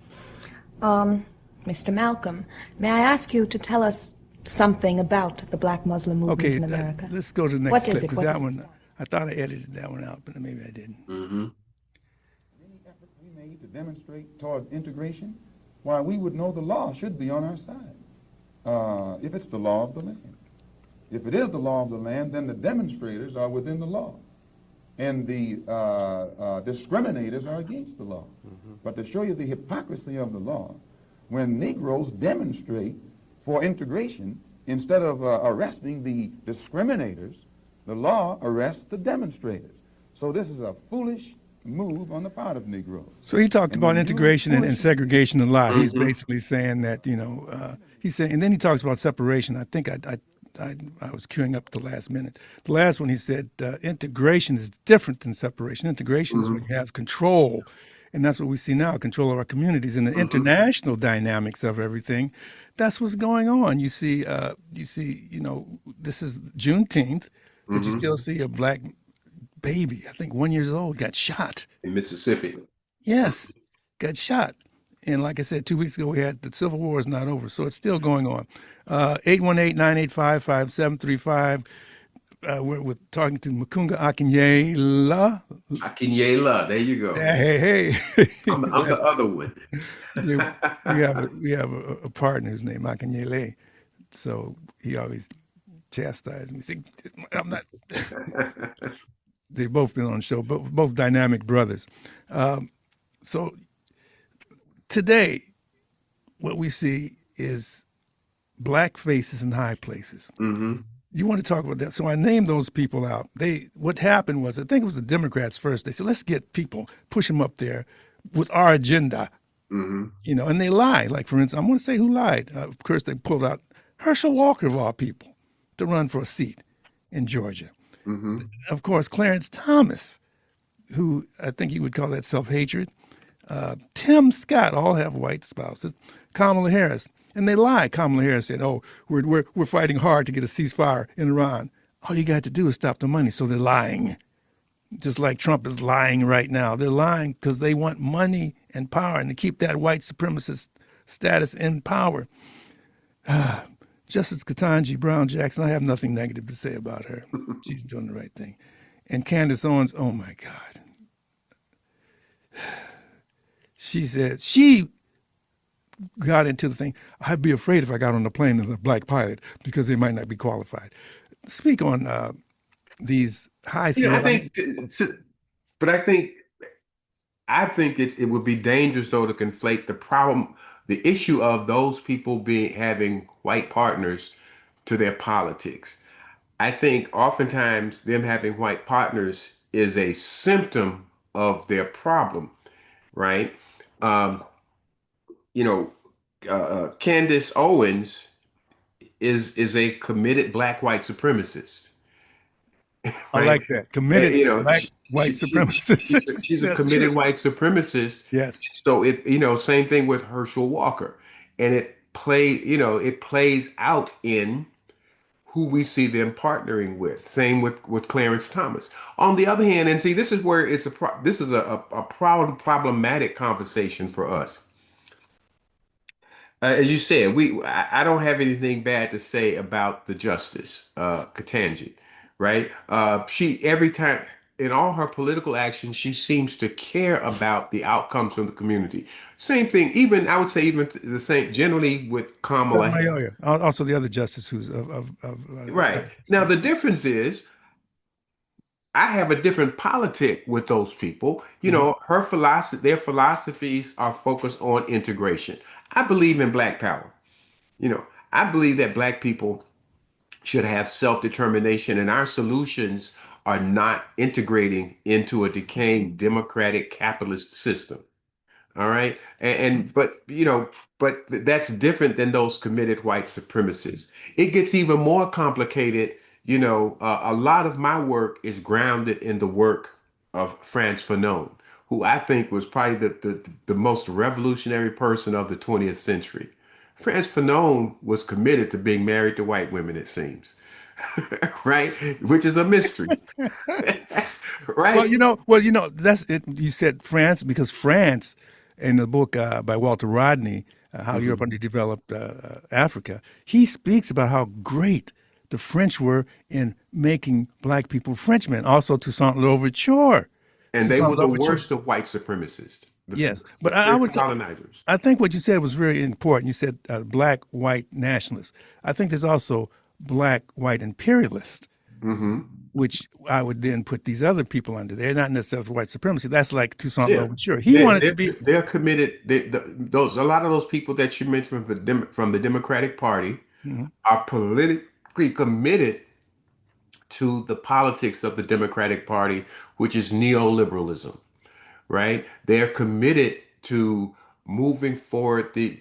Mr. Malcolm, may I ask you to tell us something about the black Muslim movement Okay, in America? let's go to the next What clip is it? because What that does it one stand I thought I edited that one out, but maybe I didn't. Hmm. Any effort we made to demonstrate toward integration, why, we would know the law should be on our side, if it's the law of the land. If it is the law of the land, then the demonstrators are within the law, and the discriminators are against the law. But to show you the hypocrisy of the law, when Negroes demonstrate for integration, instead of arresting the discriminators, the law arrests the demonstrators. So this is a foolish move on the part of Negroes. So he talked And about when you integration and foolish- segregation a lot. He's Hmm. basically saying that he's saying, and then he talks about separation. I think I was queuing up the last minute. The last one he said integration is different than separation. Integration is when you have control, and that's what we see now: control of our communities and the international dynamics of everything. That's what's going on. You see, this is Juneteenth, but you Hmm. still see a black baby, I think 1 year old, got shot. In Mississippi. Yes, got shot. And like I said, 2 weeks ago, we had the Civil War is not over, so it's still going on. 818-985-5735. We're talking to Makunga Akinyela. Akinyela, there you go. Hey, hey. I'm the other one. Yeah, we have a partner who's named Akinyele, so he always chastises me. Say, I'm not. They've both been on the show, both dynamic brothers. So today, what we see is black faces in high places. Hmm. You want to talk about that? So I named those people out. What happened was, I think it was the Democrats first. They said, let's get people, push them up there with our agenda, Hmm. and they lied. Like, for instance, I'm going to say who lied. Of course, they pulled out Herschel Walker, of all people, to run for a seat in Georgia. Hmm. Of course, Clarence Thomas, who I think you would call that self-hatred. Tim Scott all have white spouses. Kamala Harris, and they lie. Kamala Harris said, "Oh, we're fighting hard to get a ceasefire in Iran. All you got to do is stop the money." So they're lying, just like Trump is lying right now. They're lying because they want money and power and to keep that white supremacist status in power. Justice Ketanji Brown Jackson, I have nothing negative to say about her. She's doing the right thing. And Candace Owens, oh my God. She said she got into the thing. I'd be afraid if I got on the plane as a black pilot because they might not be qualified. Speak on these high. I think, but I think it would be dangerous though to conflate the issue of those people having white partners to their politics. I think oftentimes them having white partners is a symptom of their problem, right? Um, you know, Candace Owens is a committed black white supremacist. I Right? like that. Committed black white supremacist. She's a That's committed true. white supremacist. Yes. So same thing with Herschel Walker. And it plays out in who we see them partnering with. Same with Clarence Thomas. On the other hand, and see, this is where this is a problematic conversation for us. As you said, I don't have anything bad to say about the Justice, Ketanji, right? She every time in all her political actions, she seems to care about the outcomes of the community. Same thing, even I would say even the same generally with Kamala Harris. Also, the other justice who's Right. Now the difference is I have a different politic with those people. Their philosophies are focused on integration. I believe in black power. I believe that black people should have self-determination, and our solutions are not integrating into a decaying democratic capitalist system. All right. But that's different than those committed white supremacists. It gets even more complicated. A lot of my work is grounded in the work of Frantz Fanon, who I think was probably the most revolutionary person of the 20th century. Frantz Fanon was committed to being married to white women, it seems, right? Which is a mystery, right? That's it. You said France because France, in the book by Walter Rodney, How Europe Underdeveloped Africa, he speaks about how great the French were in making black people Frenchmen. Also, Toussaint Louverture. And they were the worst of white supremacists. Yes, but colonizers. I think what you said was very important. You said black white nationalists. I think there's also black white imperialists, which I would then put these other people under. They're not necessarily white supremacy. That's like Toussaint Louverture. He wanted to be. They're committed. A lot of those people that you mentioned from the Democratic Party are politically committed to the politics of the Democratic Party, which is neoliberalism. Right? They're committed to moving forward the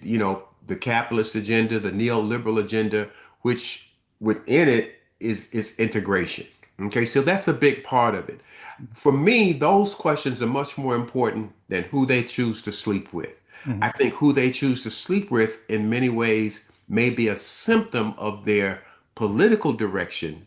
capitalist agenda, the neoliberal agenda, which within it is integration. Okay, so that's a big part of it. For me, those questions are much more important than who they choose to sleep with. I think who they choose to sleep with in many ways may be a symptom of their political direction,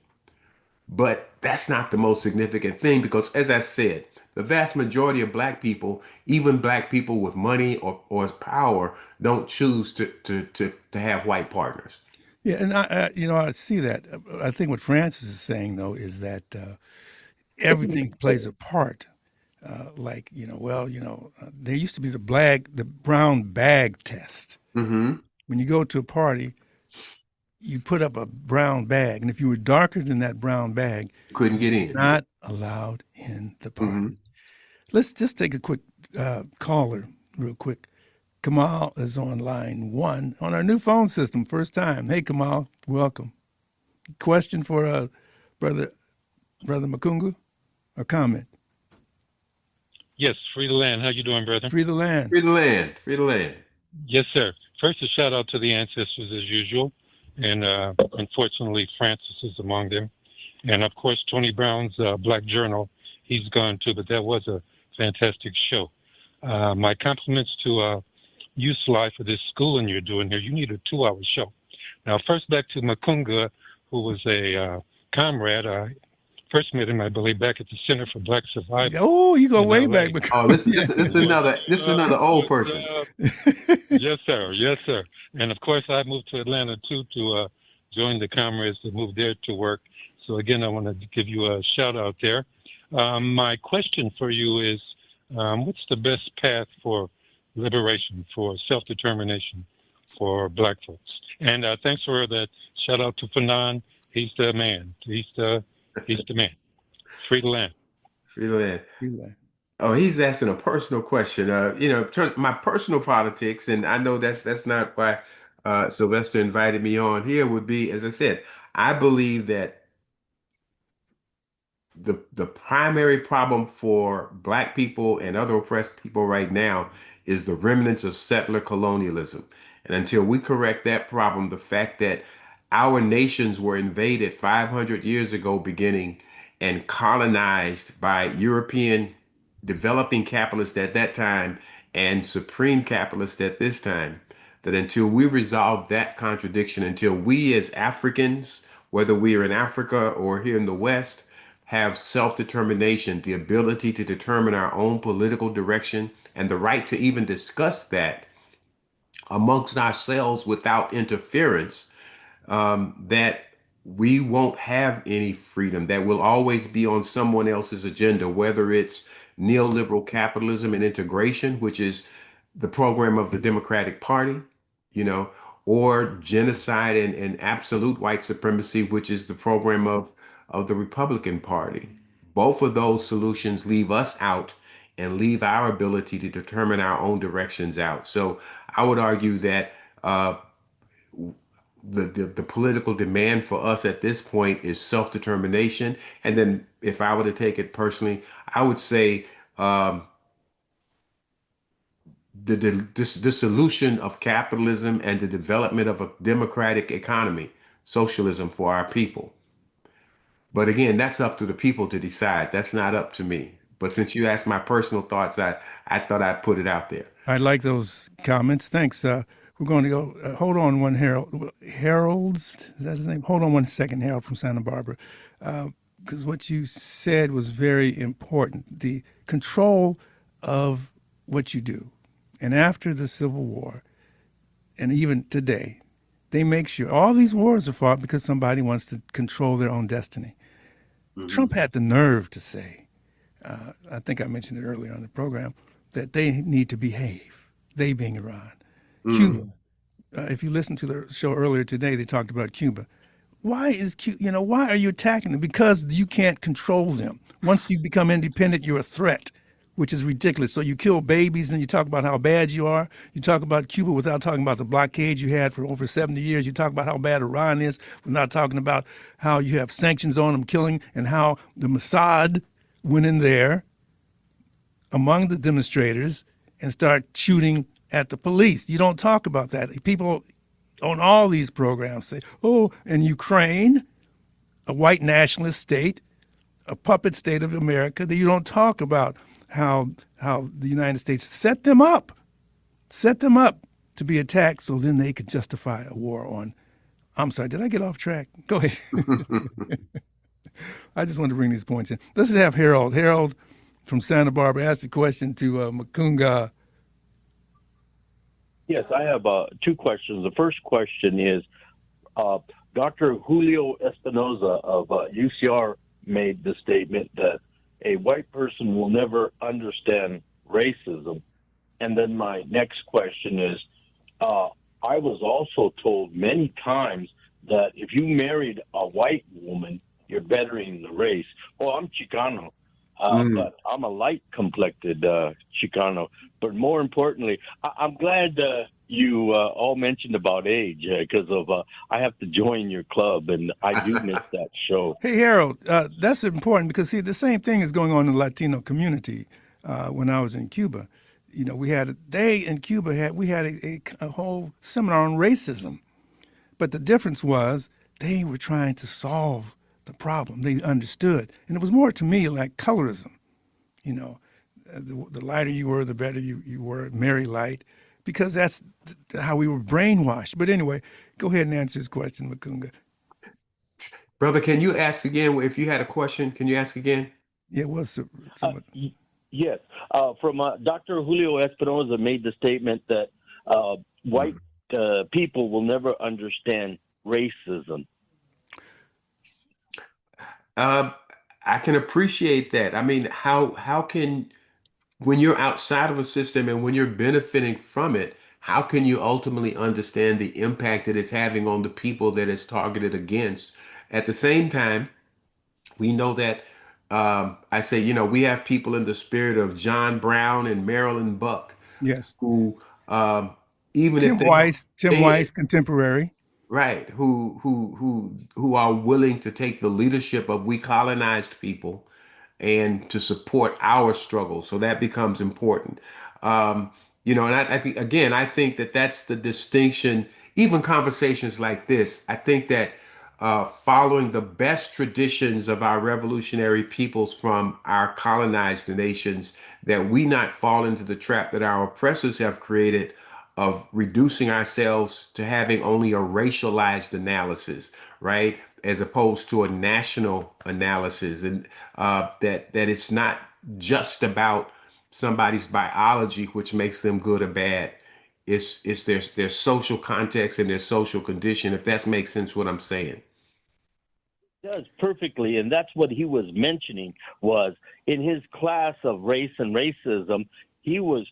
but that's not the most significant thing because, as I said, the vast majority of black people, even black people with money or power, don't choose to have white partners. Yeah, and I see that. I think what Francis is saying though is that everything plays a part. There used to be the brown bag test. When you go to a party, you put up a brown bag, and if you were darker than that brown bag, couldn't get in. Not allowed in the party. Let's just take a quick caller, real quick. Kamal is on line 1 on our new phone system, first time. Hey, Kamal, welcome. Question for brother Makungu, or comment? Yes, free the land. How you doing, brother? Free the land. Free the land. Free the land. Yes, sir. First, a shout out to the ancestors as usual, and unfortunately, Francis is among them, and of course, Tony Brown's Black Journal. He's gone too, but that was a fantastic show. My compliments to Life for this schooling you're doing here. You need a 2-hour show. Now, first back to Makunga, who was a comrade. I first met him, I believe, back at the Center for Black Survival. Oh, you go in way LA. back. Oh, this is another old person. Yes, sir. Yes, sir. And of course, I moved to Atlanta too to join the comrades that moved there to work. So again, I want to give you a shout out there. My question for you is, what's the best path for liberation, for self-determination for Black folks? And thanks for that shout out to Fanon. He's the man. He's the man. Free the land. Free the land. Oh, he's asking a personal question. My personal politics, and I know that's not why Sylvester invited me on here, would be, as I said, I believe that the primary problem for Black people and other oppressed people right now is the remnants of settler colonialism. And until we correct that problem, the fact that our nations were invaded 500 years ago beginning and colonized by European developing capitalists at that time and supreme capitalists at this time, that until we resolve that contradiction, until we as Africans, whether we are in Africa or here in the West, have self-determination, the ability to determine our own political direction, and the right to even discuss that amongst ourselves without interference, that we won't have any freedom, that will always be on someone else's agenda, whether it's neoliberal capitalism and integration, which is the program of the Democratic Party, or genocide and absolute white supremacy, which is the program of the Republican Party. Both of those solutions leave us out and leave our ability to determine our own directions out. So I would argue that the political demand for us at this point is self-determination. And then if I were to take it personally, I would say the dissolution of capitalism and the development of a democratic economy, socialism for our people. But again, that's up to the people to decide. That's not up to me. But since you asked my personal thoughts, I thought I'd put it out there. I like those comments. Thanks. We're going to go. Hold on, one Harold. Harold's, is that his name? Hold on one second, Harold from Santa Barbara. Because what you said was very important. The control of what you do. And after the Civil War, and even today, they make sure all these wars are fought because somebody wants to control their own destiny. Mm-hmm. Trump had the nerve to say, I think I mentioned it earlier on the program, that they need to behave, they being Iran. Mm-hmm. Cuba, if you listen to the show earlier today, they talked about Cuba. Why is Cuba, why are you attacking them? Because you can't control them. Once you become independent, you're a threat, which is ridiculous. So you kill babies and you talk about how bad you are. You talk about Cuba without talking about the blockade you had for over 70 years. You talk about how bad Iran is without talking about how you have sanctions on them killing and how the Mossad went in there among the demonstrators and start shooting at the police. You don't talk about that. People on all these programs say, oh, in Ukraine, a white nationalist state, a puppet state of America, that you don't talk about how the United States set them up to be attacked so then they could justify a war on. I'm sorry, did I get off track? Go ahead. I just wanted to bring these points in. Let's have Harold. Harold from Santa Barbara asked a question to Makunga. Yes, I have two questions. The first question is, Dr. Julio Espinoza of UCR made the statement that a white person will never understand racism. And then my next question is, I was also told many times that if you married a white woman, you're bettering the race. Well, I'm Chicano, but I'm a light-complected Chicano. But more importantly, I'm glad you all mentioned about age because I have to join your club, and I do miss that show. Hey, Harold, that's important because, see, the same thing is going on in the Latino community. When I was in Cuba, we had a whole seminar on racism. But the difference was they were trying to solve the problem. They understood. And it was more to me like colorism. the lighter you were, the better you were, Mary Light, because that's how we were brainwashed. But anyway, go ahead and answer his question, Makunga. Brother, can you ask again? If you had a question, can you ask again? Yeah, it was somewhat. Yes. From Dr. Julio Espinosa made the statement that white people will never understand racism. I can appreciate that. I mean, how can, when you're outside of a system and when you're benefiting from it, how can you ultimately understand the impact that it's having on the people that it's targeted against? At the same time, we know that I say, we have people in the spirit of John Brown and Marilyn Buck Yes. who, even if they don't Tim say Weiss, it, contemporary. right, who are willing to take the leadership of we colonized people and to support our struggle. So that becomes important. And I think, again, I think that that's the distinction. Even conversations like this, I think that following the best traditions of our revolutionary peoples from our colonized nations, that we not fall into the trap that our oppressors have created of reducing ourselves to having only a racialized analysis, right? As opposed to a national analysis, and that it's not just about somebody's biology, which makes them good or bad. It's their social context and their social condition, if that makes sense what I'm saying. It does perfectly, and that's what he was mentioning was in his class of race and racism, he was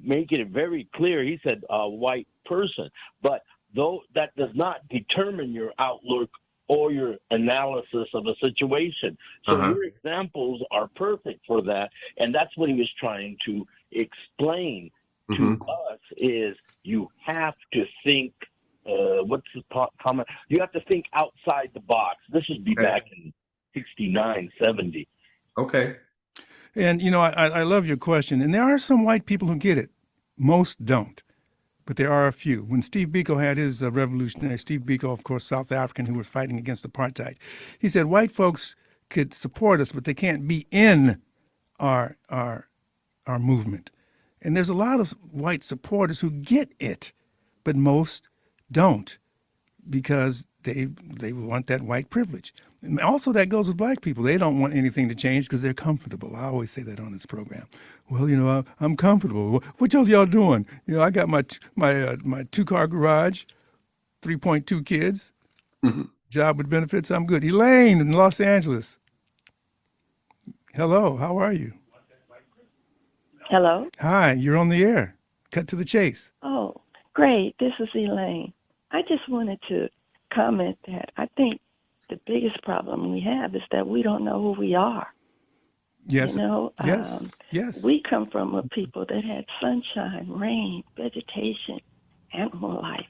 making it very clear. He said white person, but though that does not determine your outlook or your analysis of a situation. So your examples are perfect for that, and that's what he was trying to explain to us is you have to think, what's the comment? You have to think outside the box. This would be back in 69, 70. Okay. And, I love your question. And there are some white people who get it. Most don't. But there are a few. When Steve Biko had his revolutionary, Steve Biko, of course, South African, who were fighting against apartheid, he said white folks could support us, but they can't be in our movement. And there's a lot of white supporters who get it, but most don't because they want that white privilege. And also that goes with black people. They don't want anything to change because they're comfortable. I always say that on this program. Well, I'm comfortable. What y'all doing? I got my 2-car garage, 3.2 kids, job with benefits. I'm good. Elaine in Los Angeles. Hello, how are you? Hello? Hi, you're on the air. Cut to the chase. Oh, great. This is Elaine. I just wanted to comment that I think the biggest problem we have is that we don't know who we are. Yes. Yes. We come from a people that had sunshine, rain, vegetation, animal life.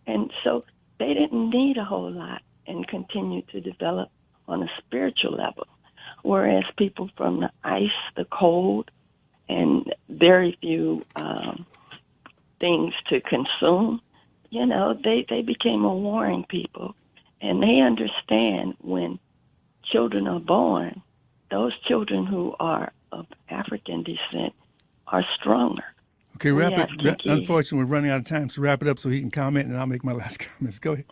And so they didn't need a whole lot and continue to develop on a spiritual level. Whereas people from the ice, the cold, and very few things to consume, they became a warring people. And they understand when children are born, those children who are of African descent are stronger. Okay, wrap it. Unfortunately, we're running out of time, so wrap it up so he can comment, and I'll make my last comments. Go ahead.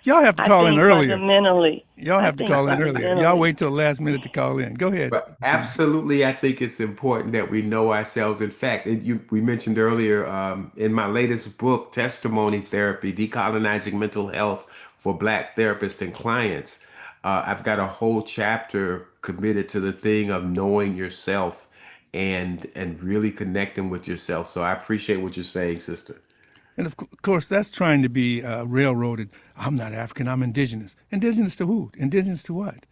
Y'all have to call in earlier. Y'all have to call in earlier. Y'all wait till the last minute to call in. Go ahead. But absolutely, I think it's important that we know ourselves. In fact, we mentioned earlier in my latest book, Testimony Therapy, Decolonizing Mental Health for Black Therapists and Clients, I've got a whole chapter committed to the thing of knowing yourself and really connecting with yourself. So I appreciate what you're saying, sister. And of course, that's trying to be railroaded. I'm not African, I'm indigenous. Indigenous to who? Indigenous to what?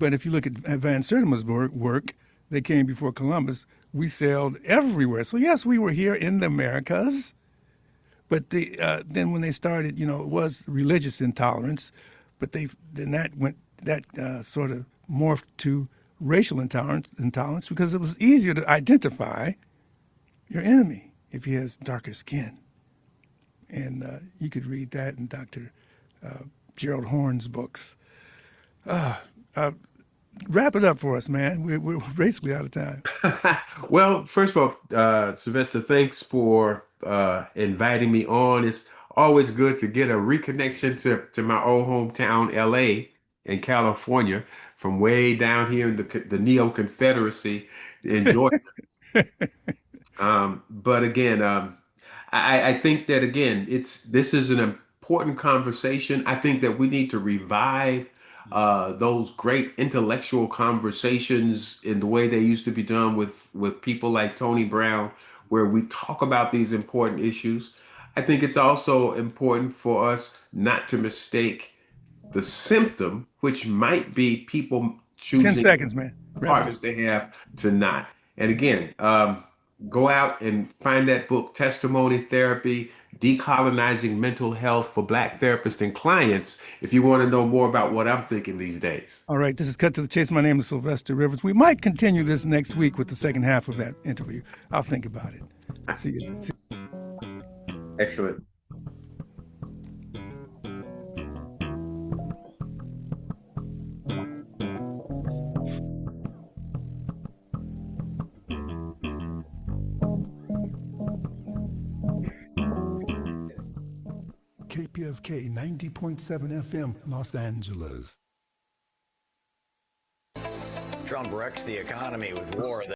But if you look at Van Sertima's work, they came before Columbus. We sailed everywhere. So yes, we were here in the Americas. But then when they started, it was religious intolerance. But that sort of morphed to racial intolerance because it was easier to identify your enemy if he has darker skin. And you could read that in Dr. Gerald Horne's books. wrap it up for us, man. We're basically out of time. Well, first of all, Sylvester, thanks for inviting me on. It's always good to get a reconnection to my old hometown, LA, in California, from way down here in the Neo Confederacy in Georgia. But again, I think that again, this is an important conversation. I think that we need to revive those great intellectual conversations in the way they used to be done with people like Tony Brown, where we talk about these important issues. I think it's also important for us not to mistake the symptom, which might be people 10 choosing seconds, man. Wrap it up. partners they have to not. And again, go out and find that book, Testimony Therapy, Decolonizing Mental Health for Black Therapists and Clients, if you want to know more about what I'm thinking these days. All right, this is Cut to the Chase. My name is Sylvester Rivers. We might continue this next week with the second half of that interview. I'll think about it. See you. Excellent. KPFK 90.7 FM, Los Angeles. Trump wrecks the economy with war.